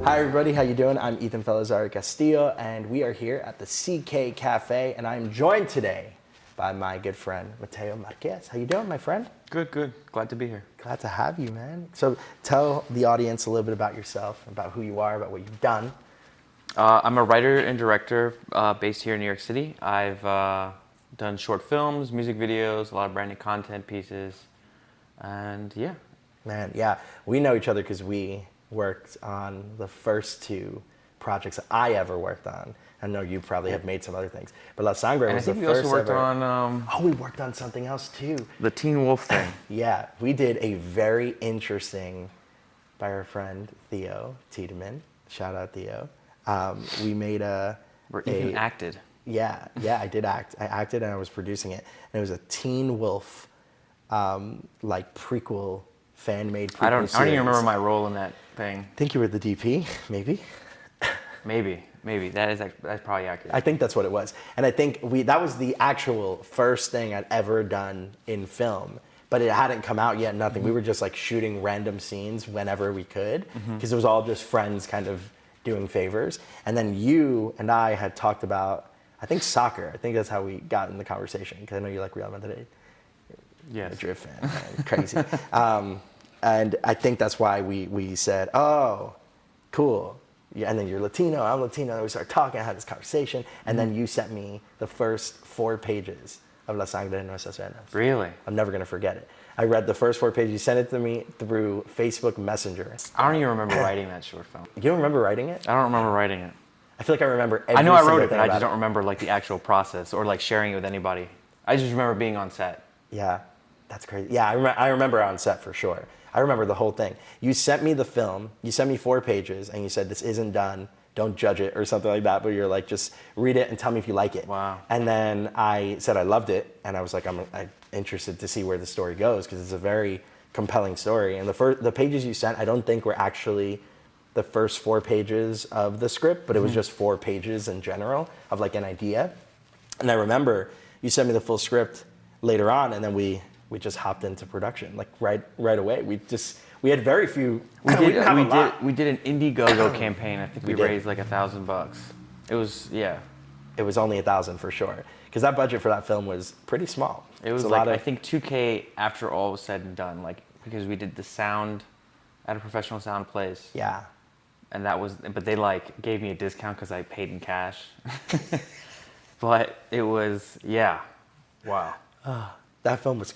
Hi everybody, how you doing? I'm Ethan Felizardo Castillo, and we are here at the CK Café, and I'm joined today by my good friend Mateo Marquez. How you doing, my friend? Good, good. Glad to be here. Glad to have you, man. So tell the audience a little bit about yourself, about who you are, about what you've done. I'm a writer and director based here in New York City. I've done short films, music videos, a lot of branded content pieces, and yeah. Man, yeah, we know each other because we worked on the first two projects I ever worked on. I know you probably have made some other things, but La Sangre was the first ever. I think we also worked on Oh, we worked on something else too. the Teen Wolf thing. Yeah, we did a very interesting, by our friend Theo Tiedemann. Shout out Theo. We made Where Ethan acted. Yeah, I did act. I acted and I was producing it. And it was a Teen Wolf, like prequel, fan-made prequel I don't series. even remember my role in that thing. I think you were the DP, maybe. Maybe that's probably accurate. I think that's what it was. And I think that was the actual first thing I'd ever done in film. But it hadn't come out yet, nothing. We were just like shooting random scenes whenever we could, because it was all just friends kind of doing favors. And then you and I had talked about, I think, soccer. I think that's how we got in the conversation, because I know you like Real Madrid. Yes. Madrid fan, man. Crazy. And I think that's why we said, oh, cool. Yeah, and then you're Latino, I'm Latino, and we started talking, I had this conversation, and then you sent me the first 4 pages of La Sangre de Nuestras Venas. Really? I'm never going to forget it. I read the first 4 pages, you sent it to me through Facebook Messenger. I don't even remember writing that short film. You don't remember writing it? I don't remember writing it. I feel like I remember every I know I single wrote it, thing but I about just don't remember like the actual process or like sharing it with anybody. I just remember being on set. Yeah, that's crazy. Yeah, I remember on set for sure. I remember the whole thing. You sent me the film, you sent me 4 pages, and you said, this isn't done, don't judge it, or something like that, but you're like, just read it and tell me if you like it. Wow. And then I said I loved it, and I was like, I'm interested to see where the story goes, because it's a very compelling story. And the pages you sent, I don't think were actually the first 4 pages of the script, but it was just 4 pages in general of like an idea. And I remember you sent me the full script later on, and then we just hopped into production like right away. We had very few. We did an Indiegogo campaign. I think we raised like $1,000. It was It was only 1,000 for sure, because that budget for that film was pretty small. It was like I think 2K after all was said and done, like because we did the sound at a professional sound place. Yeah. And but they like gave me a discount because I paid in cash. But it was wow. That film was,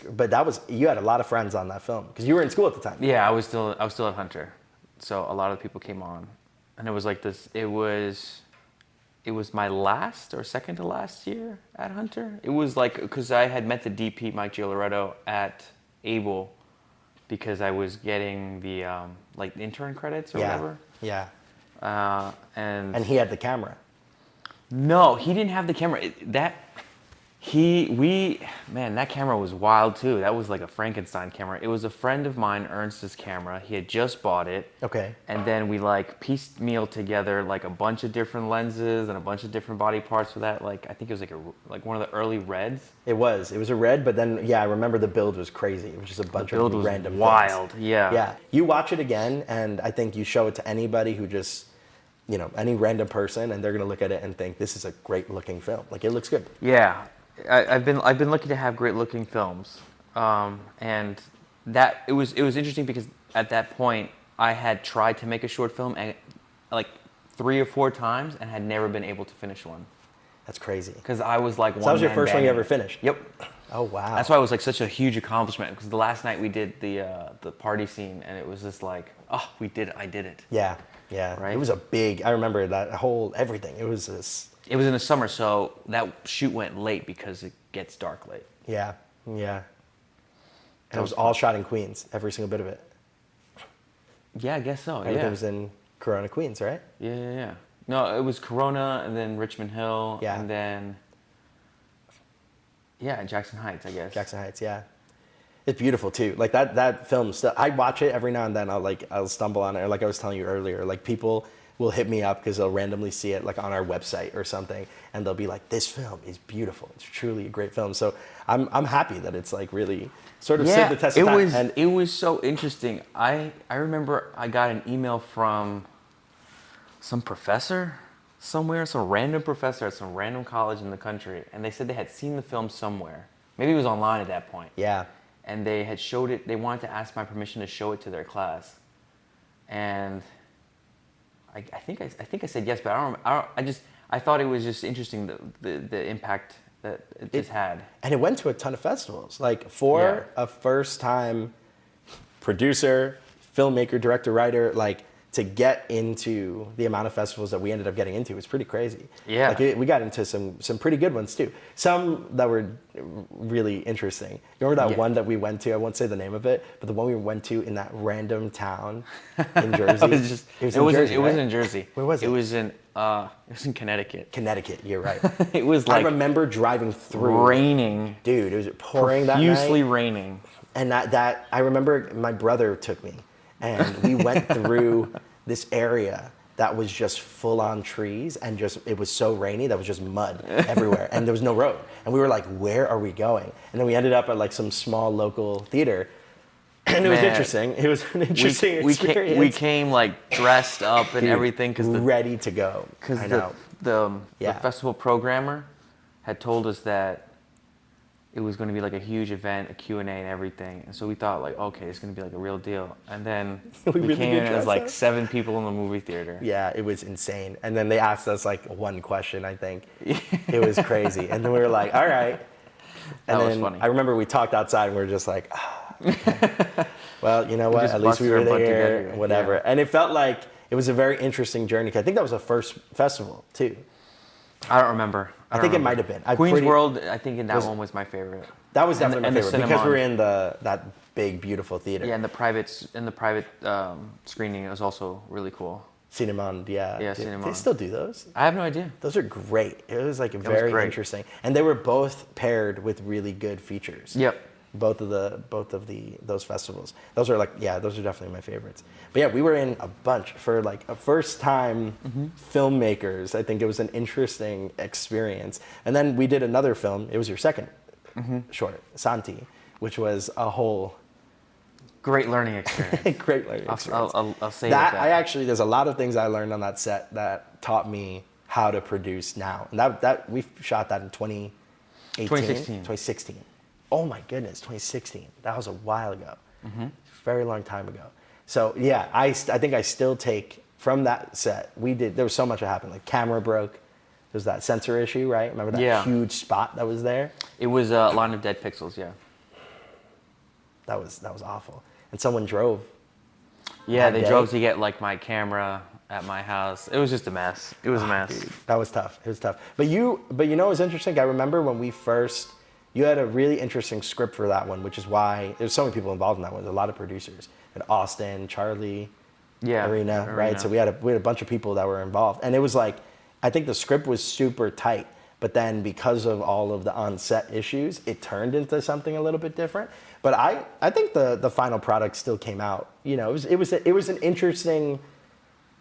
you had a lot of friends on that film because you were in school at the time. Yeah, I was still at Hunter, so a lot of people came on, and it was like this. It was my last or second to last year at Hunter. It was like because I had met the DP Mike Gioloretto at Able, because I was getting the like intern credits or whatever. Yeah. And he had the camera. No, he didn't have the camera. That camera was wild too. That was like a Frankenstein camera. It was a friend of mine, Ernst's camera. He had just bought it. Okay. And then we like piecemeal together like a bunch of different lenses and a bunch of different body parts for that. Like I think it was like one of the early Reds. It was a Red, but then I remember the build was crazy. It was just a bunch of random wild. things. Yeah. Yeah. You watch it again, and I think you show it to anybody who just, any random person, and they're gonna look at it and think this is a great looking film. Like it looks good. Yeah. I've been lucky to have great looking films, and that it was interesting because at that point I had tried to make a short film and like 3 or 4 times and had never been able to finish one. That's crazy. Because I was like that was your first one you ever finished? Yep. Oh wow. That's why it was like such a huge accomplishment, because the last night we did the party scene and it was just like, oh, we did it, I did it. Yeah. Right? It was I remember that whole everything. It was this. It was in the summer, so that shoot went late because it gets dark late. Yeah. And it was all shot in Queens, every single bit of it. Yeah, I guess so. Everything was in Corona, Queens, right? Yeah. No, it was Corona, and then Richmond Hill, and then Jackson Heights, I guess. Jackson Heights, yeah. It's beautiful too. Like that film still. I watch it every now and then. I'll stumble on it, or like I was telling you earlier. Like people will hit me up because they'll randomly see it like on our website or something, and they'll be like, "This film is beautiful. It's truly a great film." So I'm happy that it's like really sort of stood the test of time. It was so interesting. I remember I got an email from some professor somewhere, some random professor at some random college in the country, and they said they had seen the film somewhere. Maybe it was online at that point. Yeah. And they had showed it. They wanted to ask my permission to show it to their class, and I think I said yes, but I thought it was just interesting the impact that it just had. And it went to a ton of festivals. Like for a first time producer, filmmaker, director, writer, like to get into the amount of festivals that we ended up getting into was pretty crazy. Yeah. Like we got into some pretty good ones too. Some that were really interesting. You remember that one that we went to? I won't say the name of it, but the one we went to in that random town in Jersey. It wasn't in Jersey. Where was it? It was in Connecticut. Connecticut, you're right. It was like I remember driving through. raining. Dude, it was pouring that night. Profusely raining. And that I remember my brother took me, and we went through this area that was just full on trees, and it was so rainy that was just mud everywhere, and there was no road. And we were like, where are we going? And then we ended up at like some small local theater, and it was interesting. It was an interesting experience. We came like dressed up and everything because ready to go. Because the festival programmer had told us that it was going to be like a huge event, a Q&A and everything. And so we thought like, okay, it's going to be like a real deal. And then we really came in as like up. 7 people in the movie theater. Yeah, it was insane. And then they asked us like one question, I think. It was crazy. And then we were like, all right. And that was funny. I remember we talked outside and we were just like, okay. Well, you know what? just At least we were busted our butt there, together. whatever. Yeah. And it felt like it was a very interesting journey. 'Cause I think that was the first festival too. I don't remember. I think it might have been. Queen's World, I think that one was my favorite. That was definitely my favorite because Cinnamon. we were in that big, beautiful theater. Yeah, and the private screening was also really cool. Cinnamon, yeah. Yeah, Do Cinnamon. they still do those? I have no idea. Those are great. It was like very interesting, and they were both paired with really good features. Yep. Both of those festivals. Those are those are definitely my favorites. But yeah, we were in a bunch for like a first time filmmakers. I think it was an interesting experience. And then we did another film. It was your second short, Santi, which was a whole great learning experience. great learning experience. I'll say that. that. There's a lot of things I learned on that set that taught me how to produce now. And that we shot that in 2016. Oh my goodness, 2016. That was a while ago. Very long time ago. So yeah, I think I still take from that set. There was so much that happened. Like camera broke. There's that sensor issue, right? Remember that huge spot that was there? It was a line of dead pixels, yeah. That was awful. And someone drove. Yeah, they drove to get like my camera at my house. It was just a mess. It was a mess. Dude, that was tough. It was tough. But you know what's interesting? I remember when you had a really interesting script for that one, which is why there's so many people involved in that one. There's a lot of producers. And Austin, Charlie, Arena, right? So we had a bunch of people that were involved. And it was like, I think the script was super tight, but then because of all of the on-set issues, it turned into something a little bit different. But I think the final product still came out. You know, it was an interesting.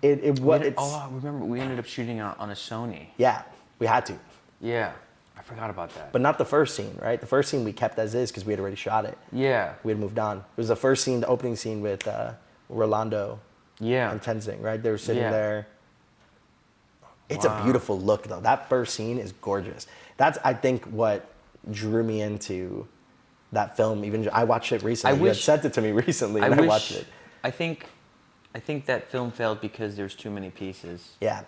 I remember we ended up shooting on a Sony. Yeah, we had to. Yeah, I forgot about that. But not the first scene, right? The first scene we kept as is because we had already shot it. Yeah. We had moved on. It was the first scene, the opening scene with Rolando. Yeah. And Tenzing, right? They were sitting there. It's a beautiful look, though. That first scene is gorgeous. That's, I think, what drew me into that film. Even I watched it recently. You had sent it to me recently, and I watched it. I think that film failed because there's too many pieces. Yeah.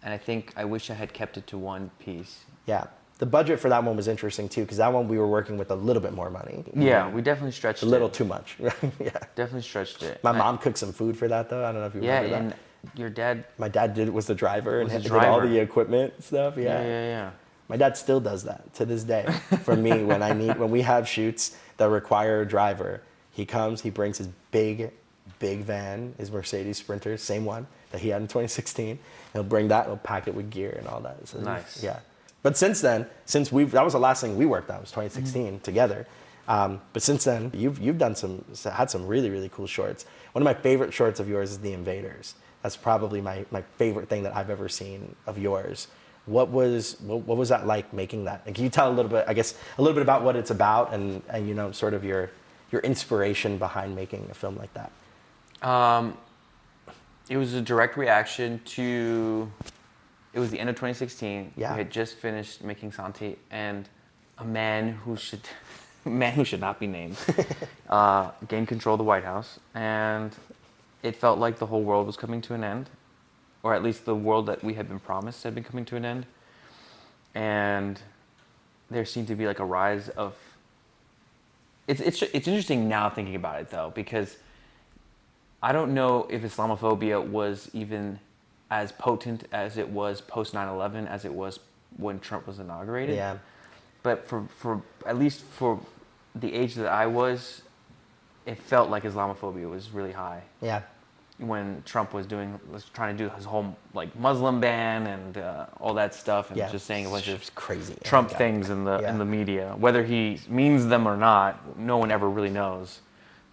And I wish I had kept it to one piece. Yeah. The budget for that one was interesting, too, because that one we were working with a little bit more money. Yeah, we definitely stretched it. A little too much. Yeah. Definitely stretched it. My mom cooked some food for that, though. I don't know if you remember that. Yeah, and your dad... My dad was the driver and did all the equipment and stuff. Yeah. My dad still does that to this day for me when we have shoots that require a driver. He comes, he brings his big van, his Mercedes Sprinter, same one that he had in 2016. He'll bring that, he'll pack it with gear and all that. So nice. Yeah. But since then, that was the last thing we worked on, was 2016 together. But since then, you've had some really, really cool shorts. One of my favorite shorts of yours is The Invaders. That's probably my favorite thing that I've ever seen of yours. What was that like making that? And can you tell a little bit about what it's about and you know, sort of your inspiration behind making a film like that? It was a direct reaction to. It was the end of 2016. Yeah. We had just finished making Santi, and a man who should, a man who should not be named, gained control of the White House, and it felt like the whole world was coming to an end, or at least the world that we had been promised had been coming to an end, and there seemed to be like a rise of. It's interesting now thinking about it though, because I don't know if Islamophobia was even as potent as it was post 9/11 as it was when Trump was inaugurated. Yeah. But for at least for the age that I was, it felt like Islamophobia was really high. Yeah. When Trump was trying to do his whole like Muslim ban and all that stuff, and just saying a bunch of crazy Trump things in the media, whether he means them or not, no one ever really knows.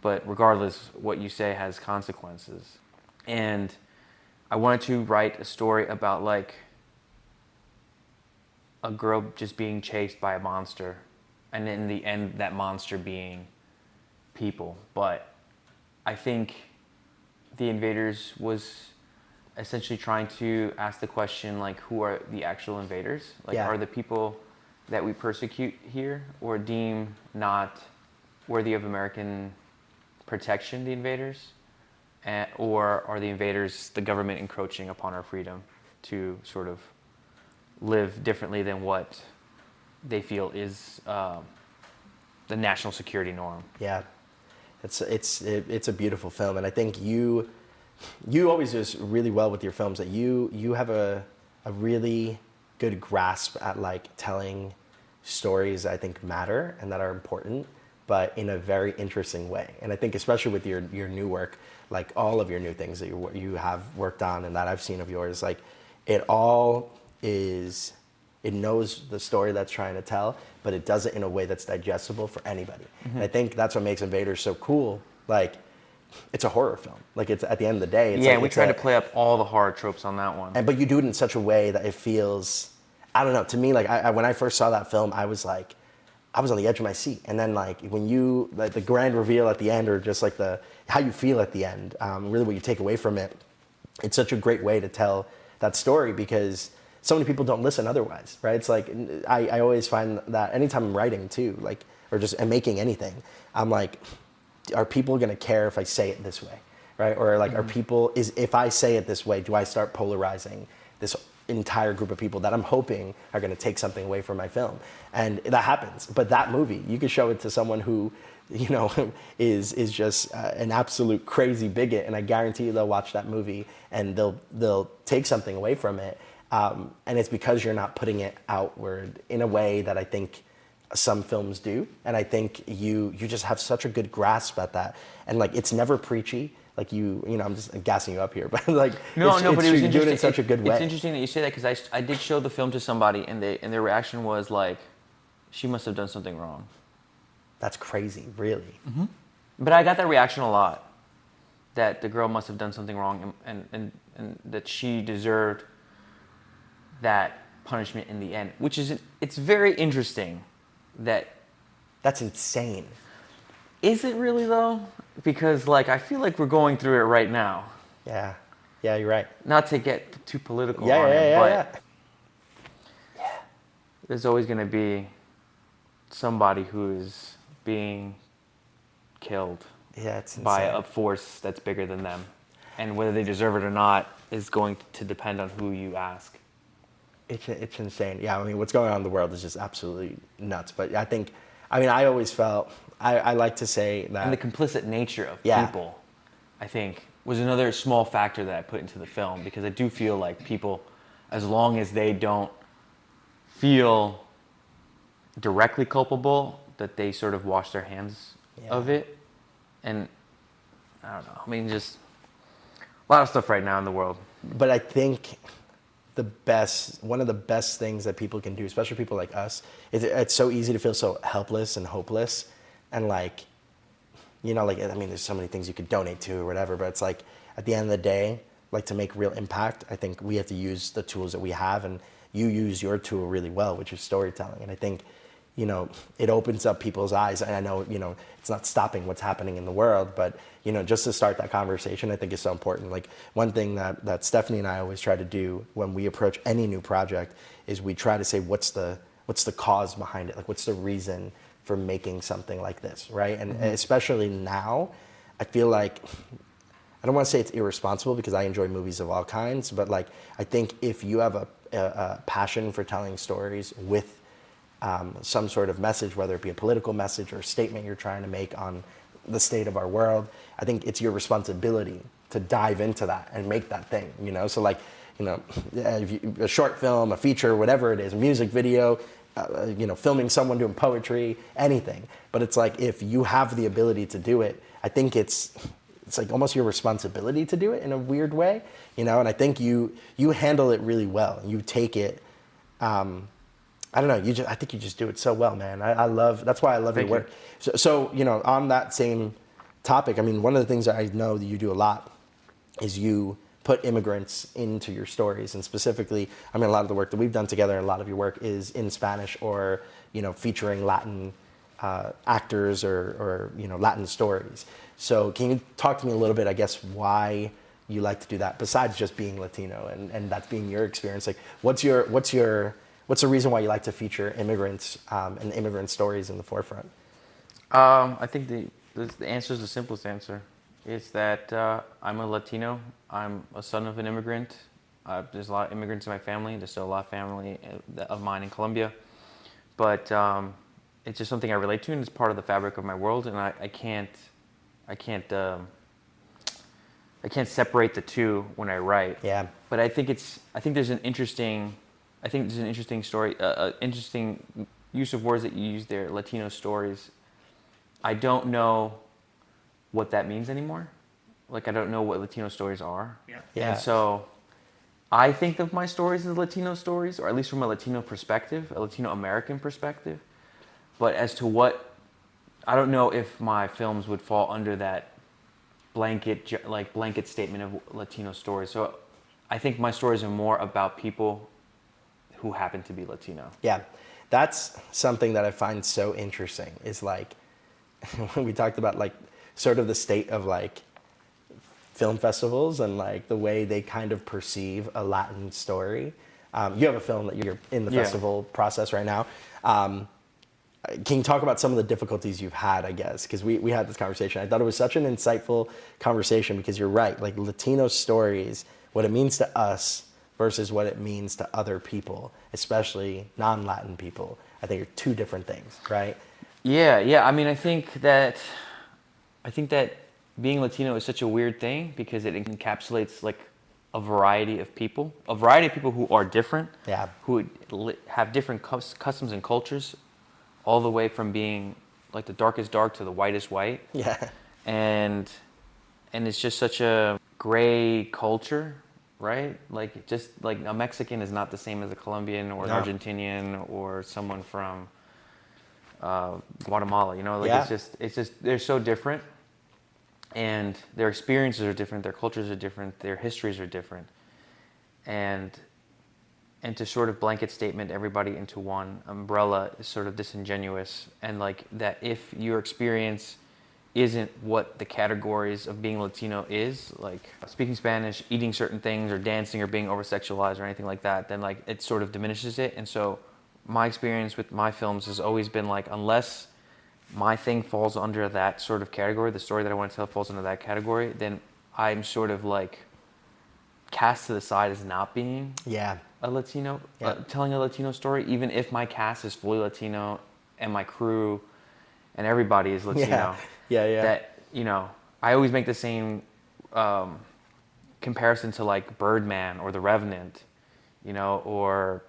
But regardless, what you say has consequences. And I wanted to write a story about like a girl just being chased by a monster, and in the end, that monster being people. But I think The Invaders was essentially trying to ask the question, like, who are the actual invaders? Like, are the people that we persecute here or deem not worthy of American protection the invaders? Or are the invaders the government encroaching upon our freedom to sort of live differently than what they feel is the national security norm? Yeah. It's a beautiful film, and I think you always do this really well with your films. That you have a really good grasp at like telling stories that I think matter and that are important, but in a very interesting way. And I think especially with your new work, like all of your new things that you have worked on and that I've seen of yours, like it knows the story that's trying to tell, but it does it in a way that's digestible for anybody. Mm-hmm. And I think that's what makes Invaders so cool. Like, it's a horror film. Like, it's at the end of the day. It's we tried to play up all the horror tropes on that one. But you do it in such a way that it feels, I don't know, to me, like, when I first saw that film, I was on the edge of my seat. And then, like, when you, like, the grand reveal at the end, or just, like, how you feel at the end, really what you take away from it, it's such a great way to tell that story, because so many people don't listen otherwise, right? It's like, I always find that anytime I'm writing too, like, or just making anything, I'm like, are people gonna care if I say it this way, right? Or like, if I say it this way, do I start polarizing this entire group of people that I'm hoping are gonna take something away from my film? And that happens. But that movie, you could show it to someone who, you know, is just an absolute crazy bigot, and I guarantee you they'll watch that movie and they'll take something away from it. And it's because you're not putting it outward in a way that I think some films do. And I think you just have such a good grasp at that. And like, it's never preachy. Like you know, I'm just gassing you up here, but like, but it was you do it in such a good way. It's interesting that you say that, because I did show the film to somebody, and their reaction was like, she must have done something wrong. That's crazy, really. Mm-hmm. But I got that reaction a lot, that the girl must have done something wrong, and that she deserved that punishment in the end, which is, it's very interesting that. That's insane. Is it really though? Because like, I feel like we're going through it right now. Yeah, you're right. Not to get too political on it, but there's always going to be somebody who is being killed by a force that's bigger than them. And whether they deserve it or not is going to depend on who you ask. It's insane. Yeah, I mean, what's going on in the world is just absolutely nuts. But I always felt, I like to say that. And the complicit nature of people, I think, was another small factor that I put into the film, because I do feel like people, as long as they don't feel directly culpable, that they sort of wash their hands of it. And I don't know. I mean, just a lot of stuff right now in the world. But I think one of the best things that people can do, especially people like us, is it's so easy to feel so helpless and hopeless. And like, you know, like, I mean, there's so many things you could donate to or whatever, but it's like, at the end of the day, like, to make real impact, I think we have to use the tools that we have, and you use your tool really well, which is storytelling. And I think you know, it opens up people's eyes. And I know, you know, it's not stopping what's happening in the world, but, you know, just to start that conversation, I think is so important. Like one thing that Stephanie and I always try to do when we approach any new project is we try to say, what's the cause behind it? Like, what's the reason for making something like this, right? And especially now, I feel like, I don't want to say it's irresponsible because I enjoy movies of all kinds, but like, I think if you have a passion for telling stories with some sort of message, whether it be a political message or a statement you're trying to make on the state of our world, I think it's your responsibility to dive into that and make that thing, you know? So like, you know, a short film, a feature, whatever it is, a music video, you know, filming someone doing poetry, anything. But it's like, if you have the ability to do it, I think it's like almost your responsibility to do it in a weird way, you know? And I think you handle it really well. You take it, I don't know. I think you just do it so well, man. I love. That's why I love your work. So, you know, on that same topic, I mean, one of the things that I know that you do a lot is you put immigrants into your stories, and specifically, I mean, a lot of the work that we've done together, and a lot of your work is in Spanish or, you know, featuring Latin actors or you know, Latin stories. So, can you talk to me a little bit, I guess, why you like to do that besides just being Latino and that being your experience? Like, what's the reason why you like to feature immigrants and immigrant stories in the forefront? I think the answer is the simplest answer. It's that I'm a Latino. I'm a son of an immigrant. There's a lot of immigrants in my family. There's still a lot of family of mine in Colombia. But it's just something I relate to, and it's part of the fabric of my world. And I can't separate the two when I write. Yeah. But I think there's an interesting story, interesting use of words that you use there, Latino stories. I don't know what that means anymore. Like, I don't know what Latino stories are. Yeah. And so I think of my stories as Latino stories, or at least from a Latino perspective, a Latino American perspective. But as to what, I don't know if my films would fall under that blanket statement of Latino stories. So I think my stories are more about people who happen to be Latino. Yeah, that's something that I find so interesting is like, when we talked about like sort of the state of like film festivals and like the way they kind of perceive a Latin story. You have a film that you're in the festival process right now. Can you talk about some of the difficulties you've had, I guess? Because we had this conversation. I thought it was such an insightful conversation because you're right. Like Latino stories, what it means to us versus what it means to other people, especially non-Latin people, I think are two different things, right? Yeah. I mean, I think that being Latino is such a weird thing because it encapsulates like a variety of people who are different, who have different customs and cultures, all the way from being like the darkest dark to the whitest white. Yeah. And it's just such a gray culture, right? Like, just like a Mexican is not the same as a Colombian or an Argentinian or someone from Guatemala, you know? Like, it's just they're so different, and their experiences are different, their cultures are different, their histories are different. And to sort of blanket statement everybody into one umbrella is sort of disingenuous. And like that, if your experience isn't what the categories of being Latino is, like speaking Spanish, eating certain things, or dancing, or being over-sexualized, or anything like that, then like it sort of diminishes it. And so my experience with my films has always been like, unless my thing falls under that sort of category, the story that I want to tell falls under that category, then I'm sort of like cast to the side as not being a Latino, telling a Latino story, even if my cast is fully Latino and my crew and everybody is Latino. That, you know, I always make the same comparison to like Birdman or The Revenant, you know, or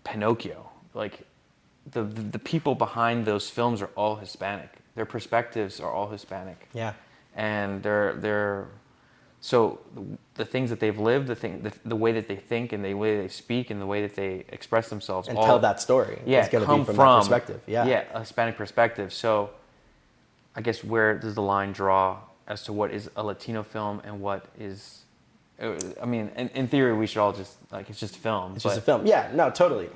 Pinocchio. Like the people behind those films are all Hispanic. Their perspectives are all Hispanic. Yeah. And they're so the things that they've lived, the way that they think, and the way they speak, and the way that they express themselves, and all tell that story. Yeah, going to come be from from that perspective. Yeah, a Hispanic perspective. So, I guess, where does the line draw as to what is a Latino film and what is? I mean, in theory, we should all just like, it's just a film. It's just a film. Yeah, no, totally.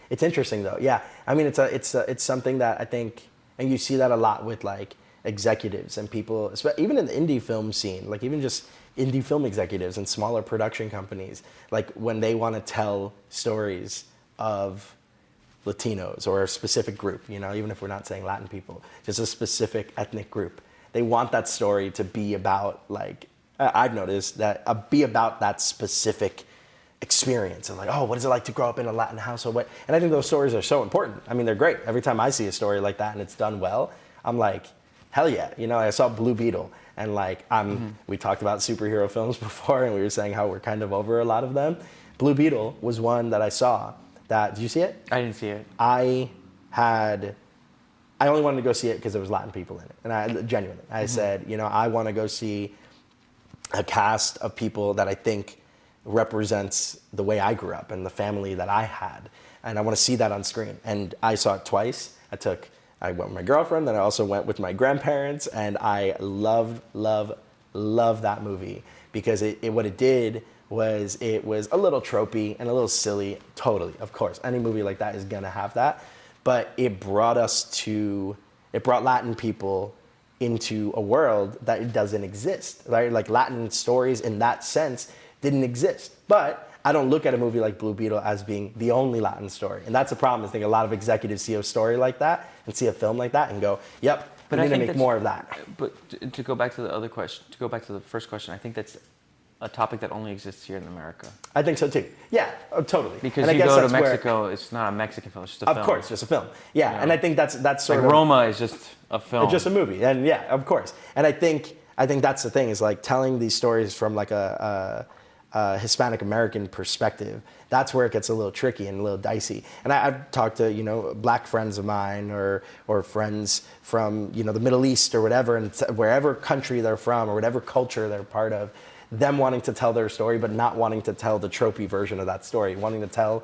It's interesting though. Yeah. I mean, it's something that I think, and you see that a lot with like executives and people, even in the indie film scene, like even just indie film executives and smaller production companies, like when they want to tell stories of Latinos or a specific group, you know, even if we're not saying Latin people, just a specific ethnic group. They want that story to be about, like, I've noticed that be about that specific experience of like, oh, what is it like to grow up in a Latin household? And I think those stories are so important. I mean, they're great. Every time I see a story like that and it's done well, I'm like, hell yeah. You know, I saw Blue Beetle and like, we talked about superhero films before and we were saying how we're kind of over a lot of them. Blue Beetle was one that I saw. Did you see it? I didn't see it. I only wanted to go see it because there was Latin people in it. And I said, you know, I want to go see a cast of people that I think represents the way I grew up and the family that I had. And I want to see that on screen. And I saw it twice. I went with my girlfriend, then I also went with my grandparents, and I love that movie because what it did was it was a little tropey and a little silly, totally, of course. Any movie like that is gonna have that. But it brought Latin people into a world that it doesn't exist, right? Like Latin stories in that sense didn't exist. But I don't look at a movie like Blue Beetle as being the only Latin story. And that's a problem. I think a lot of executives see a story like that and see a film like that and go, yep, we need to make more of that. But to go back to the other question, to go back to the first question, I think that's a topic that only exists here in America. I think so too. Yeah, totally. Because you go to Mexico, it's not a Mexican film, it's just a film. Of course, just a film. Yeah, you know? And I think that's sort like of... Roma is just a film. It's just a movie, and yeah, of course. And I think that's the thing, is like telling these stories from like a Hispanic American perspective. That's where it gets a little tricky and a little dicey. And I've talked to, you know, black friends of mine or friends from, you know, the Middle East or whatever, and wherever country they're from or whatever culture they're part of, them wanting to tell their story but not wanting to tell the tropey version of that story, wanting to tell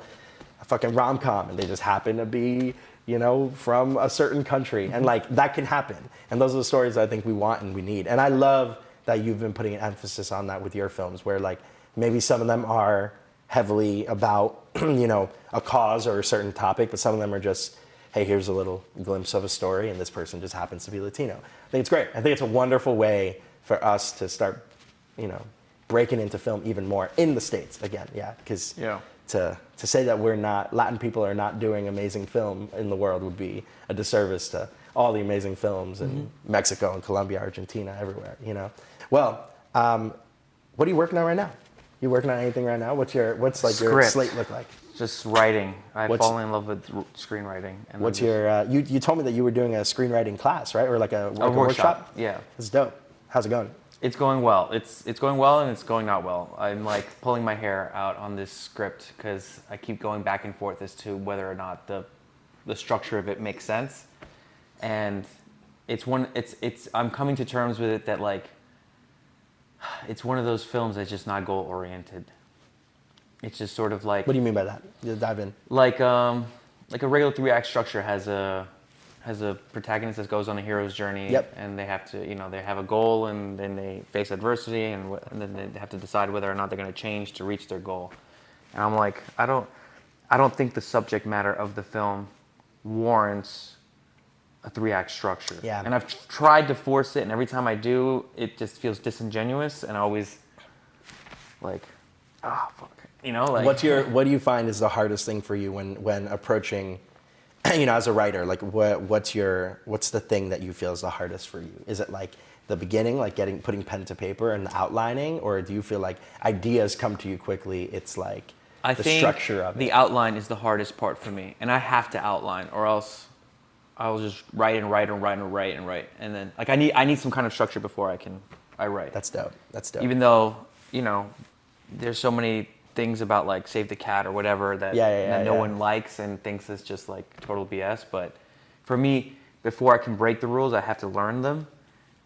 a fucking rom-com, and they just happen to be, you know, from a certain country. And like, that can happen. And those are the stories I think we want and we need. And I love that you've been putting an emphasis on that with your films, where like maybe some of them are heavily about, you know, a cause or a certain topic, but some of them are just, hey, here's a little glimpse of a story and this person just happens to be Latino. I think it's great. I think it's a wonderful way for us to start, you know, breaking into film even more in the States again. Yeah, because to say that Latin people are not doing amazing film in the world would be a disservice to all the amazing films in Mexico and Colombia, Argentina, everywhere, you know. Well, what are you working on right now? You working on anything right now? What's your slate look like? Just writing. I've fallen in love with screenwriting. And what's your, you told me that you were doing a screenwriting class, right? Or like a workshop? Yeah. It's dope. How's it going? It's going well. It's going well and it's going not well. I'm like pulling my hair out on this script because I keep going back and forth as to whether or not the structure of it makes sense. And I'm coming to terms with it that like, it's one of those films that's just not goal oriented. It's just sort of like... What do you mean by that? You dive in. Like a regular 3-act structure has a protagonist that goes on a hero's journey. Yep. And they have to, you know, they have a goal and then they face adversity and then they have to decide whether or not they're going to change to reach their goal. And I'm like, I don't think the subject matter of the film warrants a 3-act structure. Yeah. And I've tried to force it, and every time I do, it just feels disingenuous, and I always like, fuck. You know, like... What do you find is the hardest thing for you when approaching, you know, as a writer? Like, what's the thing that you feel is the hardest for you? Is it like the beginning, like putting pen to paper and the outlining, or do you feel like ideas come to you quickly? It's like the structure of it. The outline is the hardest part for me, and I have to outline, or else I'll just write, and then like I need some kind of structure before I write. That's dope. Even though, you know, there's so many things about like Save the Cat or whatever that no one likes and thinks is just like total BS. But for me, before I can break the rules, I have to learn them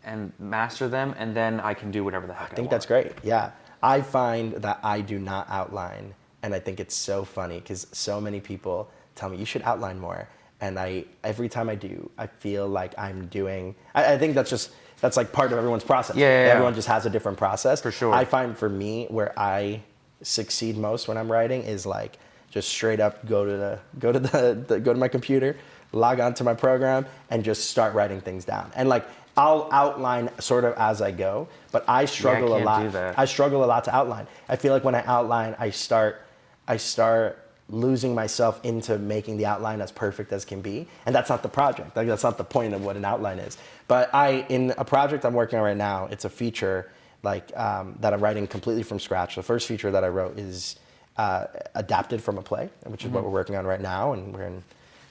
and master them, and then I can do whatever the heck I want. I think that's great. Yeah, I find that I do not outline, and I think it's so funny because so many people tell me you should outline more. And every time I do, I feel like I'm doing... I think that's like part of everyone's process. Everyone just has a different process. For sure. I find for me, where I succeed most when I'm writing is like just straight up go to my computer, log on to my program, and just start writing things down. And like I'll outline sort of as I go, but I struggle I a can't lot. do that. I struggle a lot to outline. I feel like when I outline, I start losing myself into making the outline as perfect as can be, and that's not the project. Like that's not the point of what an outline is. But in a project I'm working on right now, it's a feature like that I'm writing completely from scratch. The first feature that I wrote is adapted from a play, which is what we're working on right now, and we're in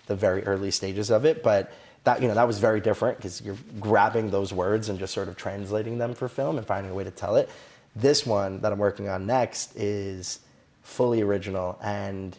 the very early stages of it. But that was very different because you're grabbing those words and just sort of translating them for film and finding a way to tell it. This one that I'm working on next is fully original, and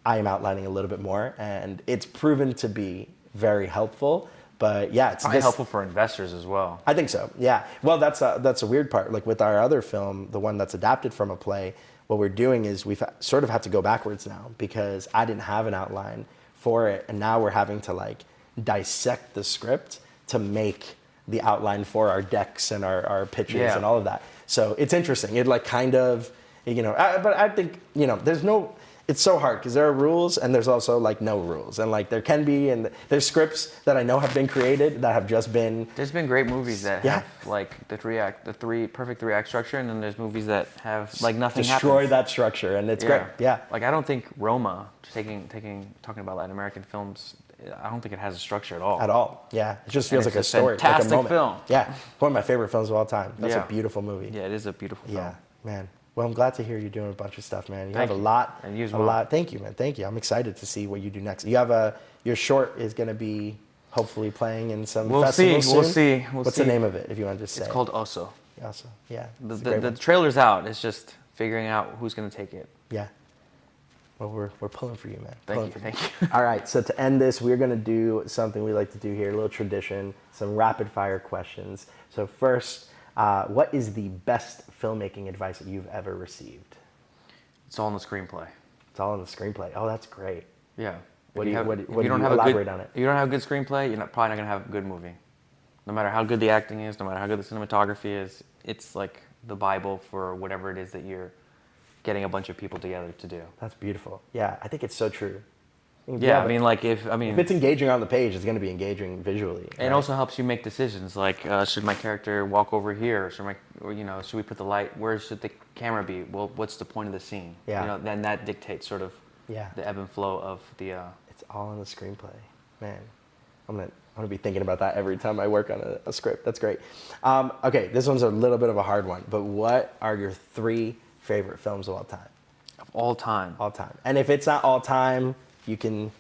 I am outlining a little bit more, and it's proven to be very helpful. But yeah, it's Probably helpful for investors as well. I think so. Yeah. Well, that's a weird part. Like with our other film, the one that's adapted from a play, what we're doing is we've sort of had to go backwards now because I didn't have an outline for it, and now we're having to like dissect the script to make the outline for our decks and our pitches and all of that. So it's interesting. It like kind of, but I think, it's so hard because there are rules and there's also like no rules, and like there can be, and there's scripts that I know have been created that have just been. There's been great movies that have like the perfect 3-act structure, and then there's movies that have like nothing destroy happens. that structure, and it's great. Yeah. Like I don't think Roma, talking about Latin American films, I don't think it has a structure at all. At all. Yeah. It just feels like a story, fantastic like a moment. film. Yeah. One of my favorite films of all time. That's a beautiful movie. Yeah, it is a beautiful film. Yeah, man. Well, I'm glad to hear you're doing a bunch of stuff, man. You have a Thank you. lot. And you as a well. lot. Thank you, man. Thank you. I'm excited to see what you do next. You have your short is going to be hopefully playing in some festivals soon. We'll see. What's the name of it, if you want to just say? It's called Oso. Oso. Yeah. The trailer's out. It's just figuring out who's going to take it. Yeah. Well, we're pulling for you, man. Thank you. All right. So to end this, we're going to do something we like to do here, a little tradition, some rapid fire questions. So first, what is the best filmmaking advice that you've ever received? It's all in the screenplay. It's all in the screenplay. Oh, that's great. Yeah. What do you elaborate on it? If you don't have a good screenplay, you're probably not going to have a good movie. No matter how good the acting is, no matter how good the cinematography is, it's like the Bible for whatever it is that you're getting a bunch of people together to do. That's beautiful. Yeah, I think it's so true. Yeah, if it's engaging on the page, it's going to be engaging visually. It also helps you make decisions like, should my character walk over here? Should we put the light? Where should the camera be? Well, what's the point of the scene? Yeah. Then that dictates sort of the ebb and flow of the. It's all in the screenplay, man. I'm gonna be thinking about that every time I work on a script. That's great. Okay, this one's a little bit of a hard one, but what are your 3 favorite films of all time? Of all time. All time. And if it's not all time, you can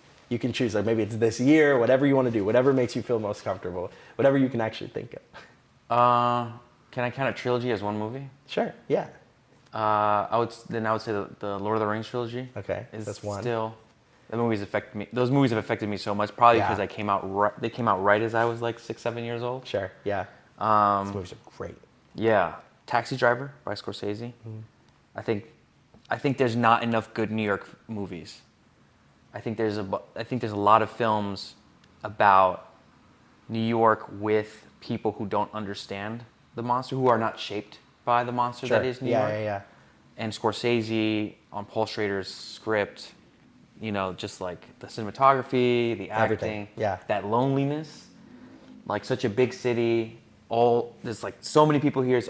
choose. Like maybe it's this year, whatever you want to do, whatever makes you feel most comfortable, whatever you can actually think of. Can I count a trilogy as one movie? Sure. Yeah. I would say the Lord of the Rings trilogy. Okay, that's one. Still, those movies have affected me so much. Probably because they came out right as I was like 6-7 years old. Sure. Yeah. These movies are great. Yeah. Taxi Driver by Scorsese. I think there's not enough good New York movies. I think there's a lot of films about New York with people who don't understand the monster, who are not shaped by the monster that is New York. Yeah. And Scorsese on Paul Schrader's script, just like the cinematography, the acting, that loneliness, like such a big city. There's like so many people here. It's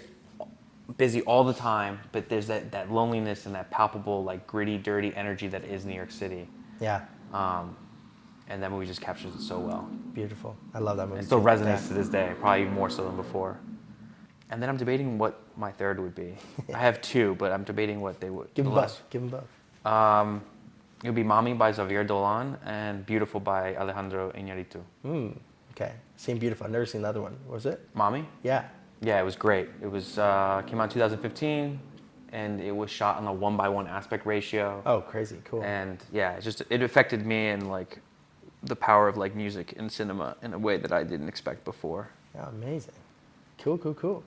busy all the time, but there's that loneliness and that palpable, like gritty, dirty energy that is New York City. Yeah. And that movie just captures it so well. Beautiful. I love that movie. It still resonates to this day, probably even more so than before. And then I'm debating what my third would be. I have 2, but I'm debating what they would. Give them both. It would be Mommy by Xavier Dolan and Beautiful by Alejandro Iñárritu. Okay. Seen Beautiful. I've never seen the other one. Was it? Mommy? Yeah. Yeah, it was great. It was came out in 2015, and it was shot on a 1:1 aspect ratio. Oh, crazy. Cool. And yeah, it affected me and like the power of like music and cinema in a way that I didn't expect before. Oh, amazing. Cool.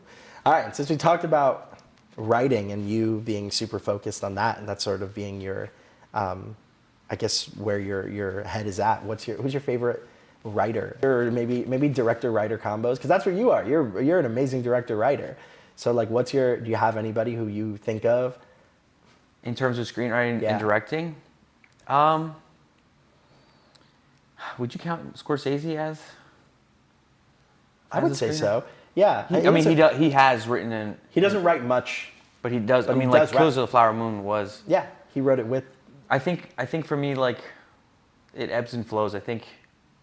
All right, and since we talked about writing and you being super focused on that, and that's sort of being your, I guess where your head is at. Who's your favorite writer, or maybe director-writer combos? Because that's where you are. You're an amazing director-writer. So like, do you have anybody who you think of? In terms of screenwriting and directing, Would you count Scorsese as? I would say so. Yeah. He has written in. He doesn't write much. But he does. But I mean, he like does Killers rap. of the Flower Moon was. Yeah, he wrote it with. I think for me, like, it ebbs and flows. I think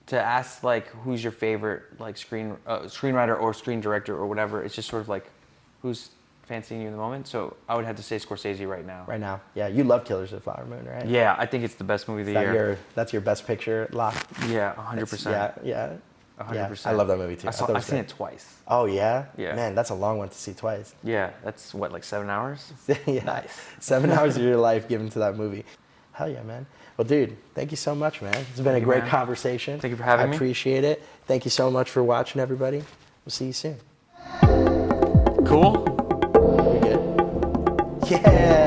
to ask like who's your favorite like screenwriter or screen director or whatever, it's just sort of like who's fancying you in the moment. So I would have to say Scorsese right now. Right now, yeah. You love Killers of the Flower Moon, right? Yeah, I think it's the best movie of the year. That's your best picture lock. Yeah, 100%. Yeah. 100%. I love that movie too. I've seen it twice. Oh yeah? Yeah. Man, that's a long one to see twice. Yeah, that's what, like 7 hours? Yeah. Nice. 7 hours of your life given to that movie. Hell yeah, man. Well, dude, thank you so much, man. It's been a great conversation. Thank you for having me. I appreciate it. Thank you so much for watching, everybody. We'll see you soon. Cool. We're good. Yeah.